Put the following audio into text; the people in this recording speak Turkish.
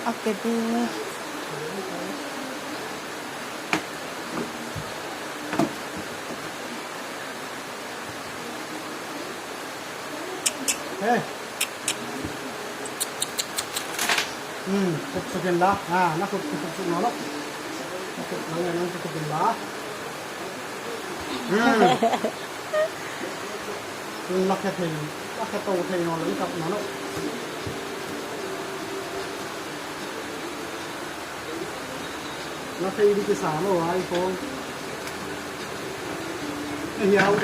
Oke deh. Tutukin lah. Nah, tutukin nó lắm. Tutukin lah. Lắc cái tô thì nó lấy cặp nó lắm. Nó thấy đi cái xả rồi iPhone. Nhiều.